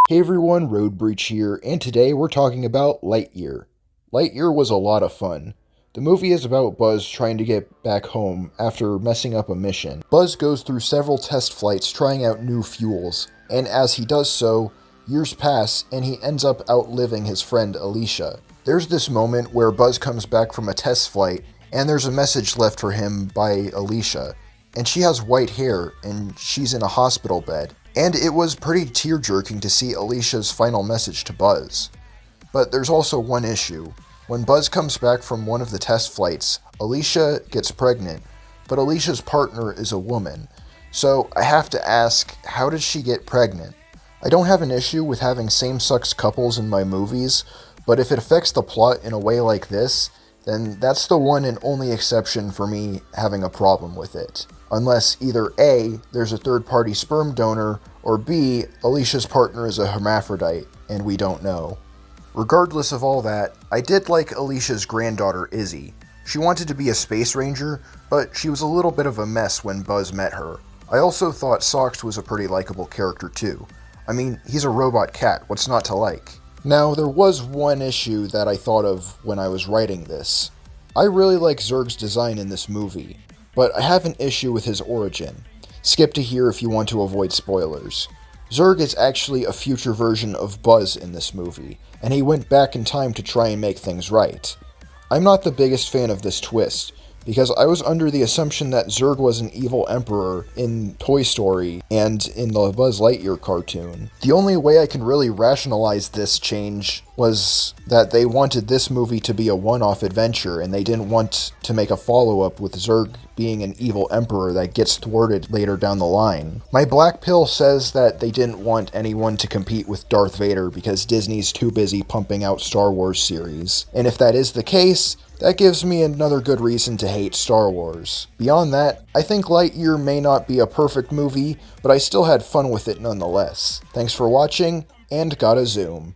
Hey everyone, Road Breach here, and today we're talking about Lightyear. Lightyear was a lot of fun. The movie is about Buzz trying to get back home after messing up a mission. Buzz goes through several test flights trying out new fuels, and as he does so, years pass and he ends up outliving his friend Alicia. There's this moment where Buzz comes back from a test flight and there's a message left for him by Alicia. And she has white hair and she's in a hospital bed. And it was pretty tear-jerking to see Alicia's final message to Buzz. But there's also one issue. When Buzz comes back from one of the test flights, Alicia gets pregnant, but Alicia's partner is a woman. So I have to ask, how did she get pregnant? I don't have an issue with having same-sex couples in my movies, but if it affects the plot in a way like this, then that's the one and only exception for me having a problem with it. Unless either A, there's a third-party sperm donor, or B, Alicia's partner is a hermaphrodite, and we don't know. Regardless of all that, I did like Alicia's granddaughter Izzy. She wanted to be a space ranger, but she was a little bit of a mess when Buzz met her. I also thought Socks was a pretty likable character too. I mean, he's a robot cat, what's not to like? Now, there was one issue that I thought of when I was writing this. I really like Zurg's design in this movie, but I have an issue with his origin. Skip to here if you want to avoid spoilers. Zurg is actually a future version of Buzz in this movie, and he went back in time to try and make things right. I'm not the biggest fan of this twist, because I was under the assumption that Zurg was an evil emperor in Toy Story and in the Buzz Lightyear cartoon. The only way I can really rationalize this change was that they wanted this movie to be a one-off adventure and they didn't want to make a follow-up with Zurg being an evil emperor that gets thwarted later down the line. My black pill says that they didn't want anyone to compete with Darth Vader because Disney's too busy pumping out Star Wars series. And if that is the case, that gives me another good reason to hate Star Wars. Beyond that, I think Lightyear may not be a perfect movie, but I still had fun with it nonetheless. Thanks for watching, and gotta zoom.